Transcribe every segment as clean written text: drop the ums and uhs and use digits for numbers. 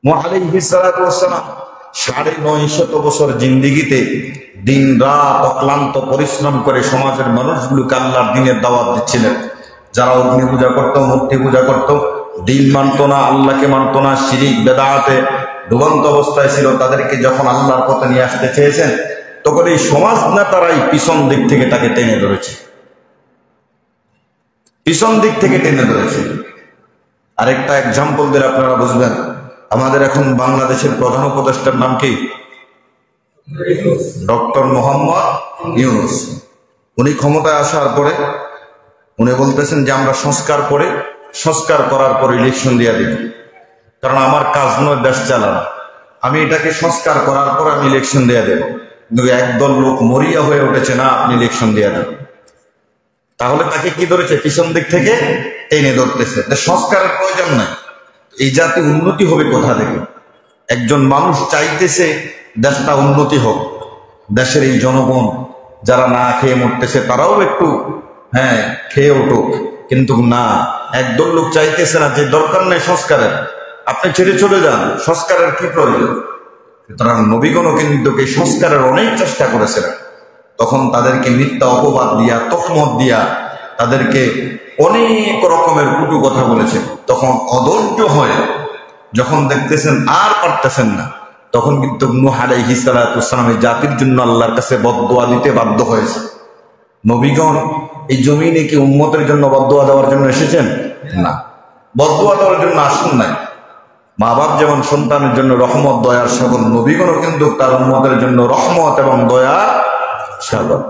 নূহ আলাইহিস সালাতু ওয়াস সালাম ৯৫০ বছর জিন্দেগিতে দিন রাত অক্লান্ত পরিশ্রম করে সমাজের মানুষগুলোকে আল্লাহর দ্বীনের দাওয়াত দিচ্ছিলেন। যারা অগ্নি পূজা করত, মূর্তি পূজা করত, দিন মানত না, আল্লাহকে মানত না, শিরিক বেদাতে ডুবন্ত অবস্থায় ছিল, তাদেরকে যখন আল্লাহর পথে নিয়ে আসতে চেয়েছেন তখন এই সমাজ নেতারাই পিছন দিক থেকে তাকে টেনে ধরেছে, পিছন দিক থেকে টেনে ধরেছে। আরেকটা এক্সাম্পল দিলে আপনারা বুঝবেন। আমাদের এখন বাংলাদেশের প্রধান উপদেষ্টার নাম কি? ডক্টর মোহাম্মদ ইউনূস। উনি ক্ষমতায় আসার পরে উনি বলতেছেন যে আমরা সংস্কার করে, সংস্কার করার পর ইলেকশন দিয়ে দিব, কারণ আমার কাজ নয় দেশ চালানো, আমি এটাকে সংস্কার করার পর আমি ইলেকশন দিয়ে দেব। কিন্তু একদল লোক মরিয়া হয়ে উঠেছে, না আপনি ইলেকশন দিয়ে দেন। তাহলে তাকে কি ধরেছে? পিছন দিক থেকে টেনে ধরতেছে। সংস্কারের প্রয়োজন নাই। এই জাতি উন্নতি হবে কোথা থেকে? একজন মানুষ চাইতেছে দেশটা উন্নতি হোক, দেশের এই জনগণ যারা না খেয়ে মরতেছে তারাও একটু খেয়ে উঠুক, কিন্তু না, একদল লোক চাইতেছে না যে দরকার নেই সংস্কারের, আপনি ছেড়ে চলে যান, সংস্কারের কি প্রয়োজন? সুতরাং নবীগণও কিন্তু এই সংস্কারের অনেক চেষ্টা করেছিলেন। তখন তাদেরকে মিথ্যা অপবাদ দিয়া, তহমত দিয়া তাদেরকে অনেক রকমের কটু কথা বলেছে। তখন অধৈর্য হয়ে যখন দেখতেছেন আর পারতেছেন না, তখন কিন্তু নূহ আলাইহিস সালাতু ওয়াস সালাম এই জাতির জন্য আল্লাহর কাছে বদদুয়া দিতে বাধ্য হয়েছে। নবীগণ এই জমিনে কি উম্মতের জন্য বদদুয়া দেওয়ার জন্য এসেছেন? না, বদদুয়া দেওয়ার জন্য আসেন নাই। মা বাপ যেমন সন্তানের জন্য রহমত দয়ার সাগর, নবীগণও কিন্তু তার উম্মতের জন্য রহমত এবং দয়ার সাগর।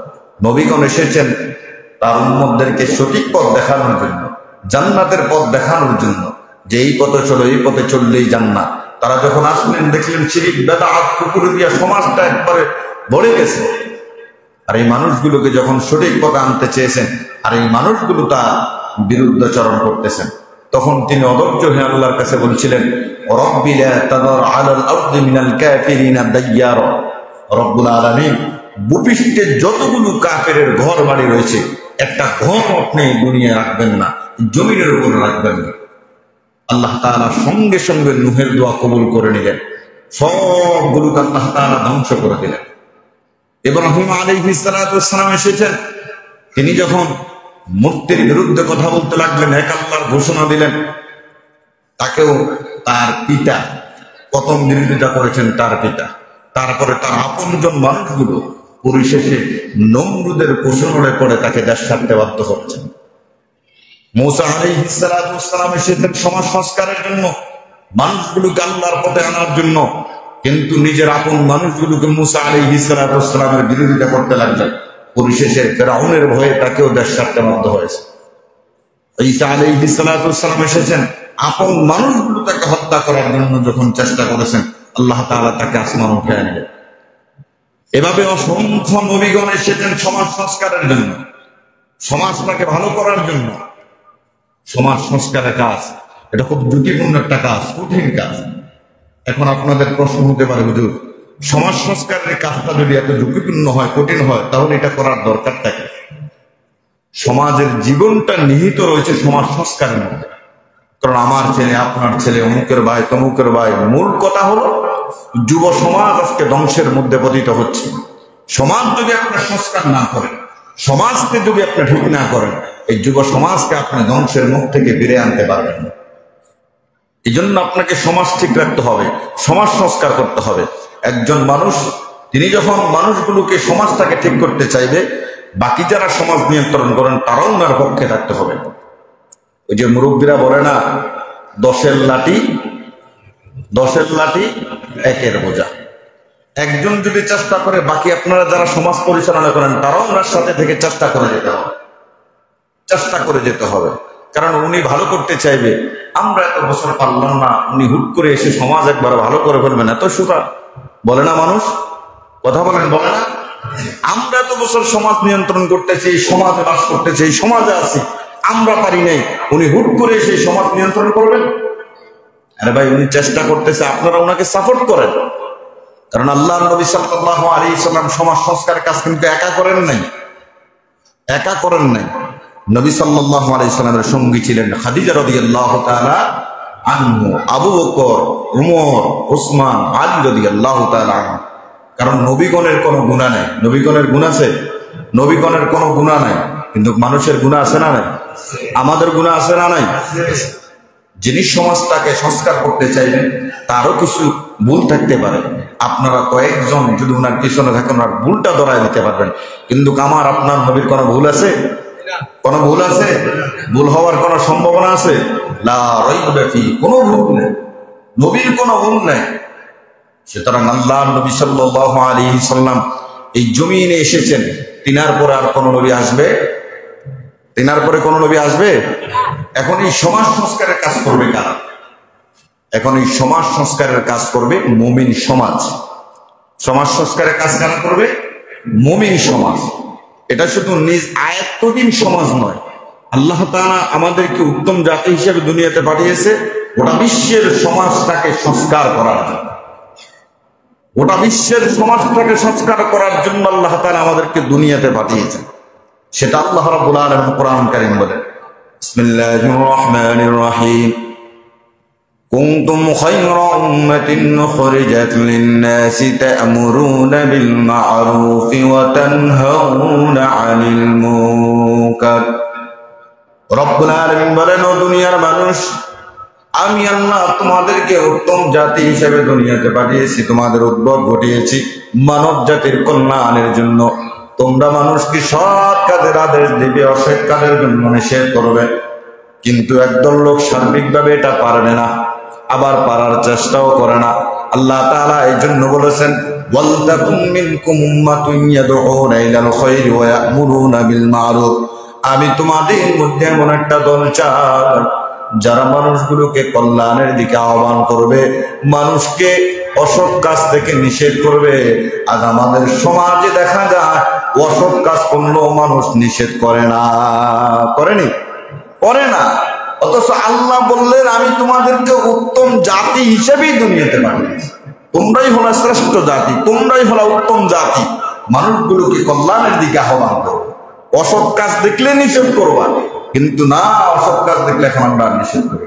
নবীগণ এসেছেন তার উম্মতদেরকে সঠিক পথ দেখানোর জন্য, জান্নাতের পথ দেখানোর জন্য, যে এই পথে চলো, এই পথে চললেই জান্নাত। তারা যখন আসলেন দেখলেন শিরিক বেদাত কুফর দিয়া সমাজটা একবারে ভরে গেছে। আর এই মানুষগুলোকে যখন সঠিক পথে আনতে চেয়েছেন আর এই মানুষগুলো তার বিরুদ্ধাচরণ করতেছেন, তখন তিনি অধৈর্য হয়ে আল্লাহর কাছে বলছিলেন, রব্বি লা তাযার আলাল আরদি মিনাল কাফিরিনা দাইয়ারা। রব্বুল আলামিন, ভূপৃষ্ঠে যতগুলো কাফেরের ঘর বাড়ি রয়েছে একটা ঘর আপনি দুনিয়ায় রাখবেন না, জমিনের উপর রাখবেন না। আল্লাহ তাআলা সঙ্গে সঙ্গে নূহের দোয়া কবুল করে নিলেন, সবগুলোকে আল্লাহ তাআলা ধ্বংস করে দিলেন। ইব্রাহিম আলাইহিস সালাতু ওয়াস সালাম এসেছেন, তিনি যখন মূর্তির বিরুদ্ধে কথা বলতে লাগলেন, এক আল্লাহর ঘোষণা দিলেন, তাকেও তার পিতা প্রথম বিরোধিতা করেছেন, তার পিতা, তারপরে তার আপনজন মানুষগুলো পরিশেষে নমরুদের কুশলরে পড়ে তাকে দেশ ছাড়তে বাধ্য করেছেন। মূসা আলাইহিস সালাতু ওয়াস সালাম এসেছেন সমাজ সংস্কারের জন্য, মানুষগুলোকে আল্লাহর পথে আনার জন্য, কিন্তু নিজের আপন মানুষগুলোকে মূসা আলাইহিস সালাতু ওয়াস সালামের বিরোধিতা করতে লাগলেন। পরিশেষে ফিরআউনের ভয়ে তাকেও দেশ ছাড়তে বাধ্য হয়েছে। ঈসা আলাইহিস সালাতু ওয়াস সালাম এসেছেন আপন মানুষগুলো তাকে হত্যা করার জন্য, যখন চেষ্টা করেছেন আল্লাহ তাআলা তাকে আসমান উঠে আনলেন। এভাবে অসংখ্য নবীগণ এসেছেন সমাজ সংস্কারের জন্য, সমাজটাকে ভালো করার জন্য। সমাজ সংস্কারের কাজ এটা খুব ঝুঁকিপূর্ণ একটা কাজ, কঠিন কাজ। এখন আপনাদের প্রশ্ন হতে পারে, হুজুর সমাজ সংস্কারের কাজটা যদি এত ঝুঁকিপূর্ণ হয়, কঠিন হয়, তাহলে এটা করার দরকারটা কি? সমাজের জীবনটা নিহিত রয়েছে সমাজ সংস্কারের মধ্যে। কারণ আমার ছেলে, আপনার ছেলে, অমুকের ভাই, তমুকের ভাই, মূল কথা হলো যুব সমাজ আজকে ধ্বংসের মধ্যে পতিত হচ্ছে। সমাজ যদি আপনার সংস্কার না করেন, সমাজকে যদি আপনি ঠিক না করেন, এই যুব সমাজকে আপনি ধ্বংসের মুখ থেকে ফিরে আনতে পারবেন না। এই জন্য আপনাকে সমাজ ঠিক রাখতে হবে, সমাজ সংস্কার করতে হবে। একজন মানুষ তিনি যখন মানুষগুলোকে, সমাজটাকে ঠিক করতে চাইবে, বাকি যারা সমাজ নিয়ন্ত্রণ করেন তারাও ওনার পক্ষে থাকতে হবে। ওই যে মুরব্বীরা বলে না, 10-এর লাঠি 1-এর বোঝা। একজন যদি চেষ্টা করে, বাকি আপনারা যারা সমাজ পরিচালনা করেন তারাও ওনার সাথে থেকে চেষ্টা করে যেতে হবে। কারণ উনি ভালো করতে চাইবে, আমরা এত বছর পারলাম না, উনি হুট করে এসে সমাজ একবার ভালো করে ফেলবেন, এত সুখা বলে না মানুষ, কথা বলেন, বলে না? আমরা এত বছর সমাজ নিয়ন্ত্রণ করতেছি, সমাজে বাস করতেছি, এই সমাজে আছি, আমরা পারি নাই, উনি হুট করে এসে সমাজ নিয়ন্ত্রণ করবেন? আরে ভাই, উনি চেষ্টা করতেছে, আপনারা ওনাকে সাপোর্ট করেন। কারণ আল্লাহ নবী সাল্লাল্লাহু আলাইহি সাল্লাম সমাজ সংস্কারের কাজ কিন্তু একা করেন নাই। নবী সাল্লাল্লাহু আলাইহি সাল্লামের সঙ্গী ছিলেন খাদিজা রাদিয়াল্লাহু তাআলা আনহু, আবু বকর, উমর, ওসমান, আলী রাদিয়াল্লাহু তাআলা আনহু। কারণ নবীগণের কোনো গুনাহ নাই। নবীগণের গুনাহ আছে? নবীগণের কোনো গুনাহ নাই, কিন্তু মানুষের গুনাহ আছে না নাই? আমাদের গুনাহ আছে না নাই? যিনি সমাজটাকে সংস্কার করতে চাইবেন তারও কিছু ভুল থাকতে পারে। আপনারা কয়েকজন যদি ওনার পিছনে থাকেন ওনার ভুলটা ধরায় দিতে পারবেন, কিন্তু আমার আপনার নবীর কোনো ভুল আছে? কোনো ভুল আছে? ভুল হওয়ার কোনো সম্ভাবনা আছে? লা রাইবা ফি, কোনো ভুল নেই, নবীর কোনো ভুল নেই। সুতরাং আল্লাহর নবী সাল্লাল্লাহু আলাইহি সাল্লাম এই জমিনে এসেছেন, তিনার পরে আর কোন নবী আসবে? তিনার পরে কোন নবী আসবে? এখন এই সমাজ সংস্কারের কাজ করবে কারা? এখন এই সমাজ সংস্কারের কাজ করবে মুমিন সমাজ। সমাজ সংস্কারের কাজ কারা করবে? মুমিন সমাজ। এটা শুধু নিজ আয়াত্তহীন সমাজ নয়, আল্লাহ তাআলা আমাদেরকে উত্তম জাতি হিসেবে দুনিয়াতে পাঠিয়েছে গোটা বিশ্বের সমাজটাকে সংস্কার করার জন্য। গোটা বিশ্বের সমাজটাকে সংস্কার করার জন্য আল্লাহ তাআলা আমাদেরকে দুনিয়াতে পাঠিয়েছেন। সেটা আল্লাহ রাব্বুল আলামিন কোরআন কারীম বলেন, বিসমিল্লাহির রহমানির রহিম, কুনতুম খায়রা উম্মাতিন উখরিজাত লিন-নাসি তা'মুরুনা বিল মা'রুফি ওয়া তানহাউনা 'আনিল মুনকার। রব্বুল আলামিন বলেন, ও দুনিয়ার মানুষ, আমি আল্লাহ তোমাদেরকে উত্তম জাতি হিসেবে দুনিয়াতে পাঠিয়েছি, তোমাদের উদ্ভব ঘটিয়েছি মানব জাতির কল্যাণের জন্য। তোমরা মানুষকে সৎ কাজের আদেশ দিবে, অসৎ কাজের জন্য নিষেধ করবে। কিন্তু একদল লোক সার্বিকভাবে এটা পারবে না, আবার পারার চেষ্টাও করে না। আল্লাহ তাআলা এই জন্য বলেছেন, ওয়ালতাকুম মিনকুম উম্মাতুন ইয়াদউনা ইলাল খায়রি ওয়া ইয়া'মুরুনা বিল মা'রুফ। আমি তোমাদের মধ্যে এমন একটা দল চাই যারা মানুষগুলোকে কল্যাণের দিকে আহ্বান করবে, মানুষকে অসৎ কাজ থেকে নিষেধ করবে। আজ আমাদের সমাজে দেখা যায় অসৎ কাজ করলেও মানুষ নিষেধ করে না, করেনি? করে না। অথচ আল্লাহ বললেন, আমি তোমাদেরকে উত্তম জাতি হিসেবেই দুনিয়াতে পাঠিয়েছি। তোমরাই হলো শ্রেষ্ঠ জাতি, তোমরাই হলো উত্তম জাতি। মানুষগুলোকে কল্যাণের দিকে আহ্বান করবে। অসৎ কাজ দেখলে নিষেধ করবা, কিন্তু না, অসৎ কাজ দেখলে এখন আমরা নিষেধ করি।